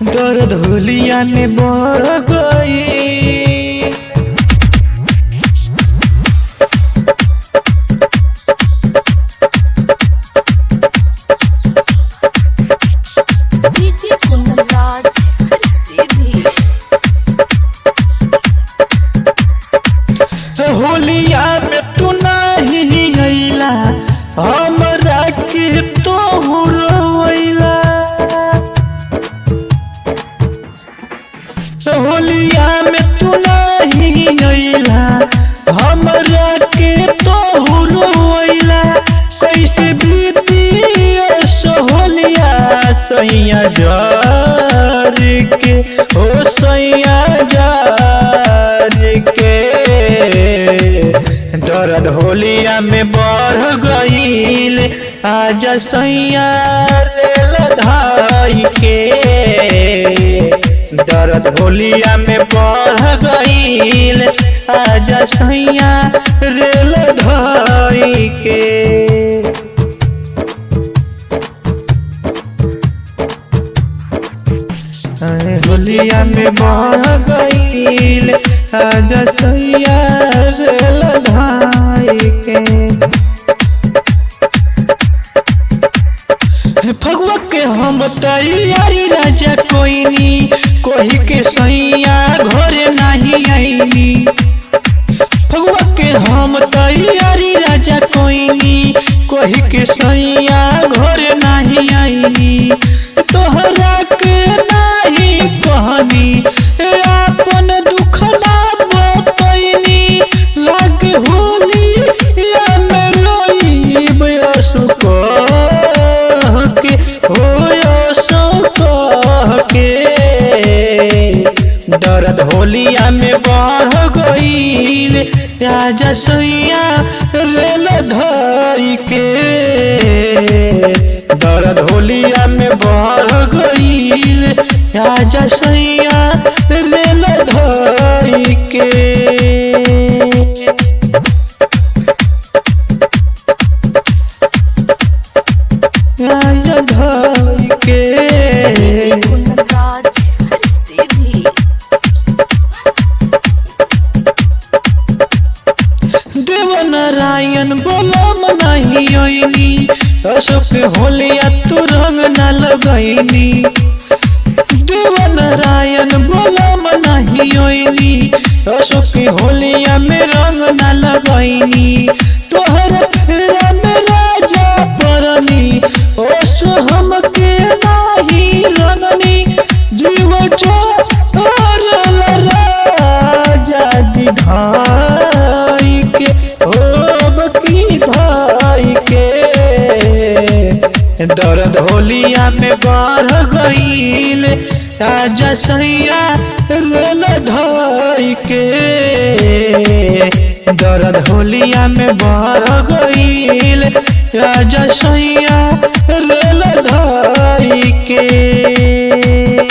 दर्द होलिया में बढ़ गई। डीजे कुंदनराज हर सीधी। होलिया में तू नहीं अइला, हमरा के तो रोइला। होलिया में तू नहीं अइला, हमरा के तो रोइला। कैसे बीती होलिया सैया जार के, ओ सैया जार के। दर्द होलिया में बढ़ गईल, आजा सैया रेल धाई के। दर्द होलिया में बढ़ गईल, आजा सैया रेल धाई के। होलिया में बढ़ गईल, आजा सैया रेल धाई के। फगुआ के हम तैयारी राजा कोइनी, कोही के सैया घरे नहीं आईनी। फगुआ के हम तैयारी राजा कोइनी, कोही के सैया घरे नहीं आईनी। तोहरा के नहीं कहनी, अपन दुख ना बतैनी। लाग होली या में रोइब असु कह के, हो असु कह के। दर्द होलिया में बढ़ गईल, आजा सैया रेल धाई के। दर्द होलिया में बढ़ गईल, आजा सैया रेल धाई के। आजा धाई के। डीजे कुंदनराज हर सीधी। देव नारायण बोलम नहीं ओइनी, अशोक होलिया तू रंग न लगैनी। देव नारायण बोलम नहीं ओइनी, अशोक होलिया में रंग न लगैनी। तोहर फेरा में राजा परनी, ओसो हमके नहीं रंगनी। जीव छोड़ राजा दिधाई के, होब की धाई के। दर्द होलिया में बढ़ गईल, आजा सैया रेल धाई के। दर्द होलिया में बढ़ गईल, आजा सैया रेल धाई के।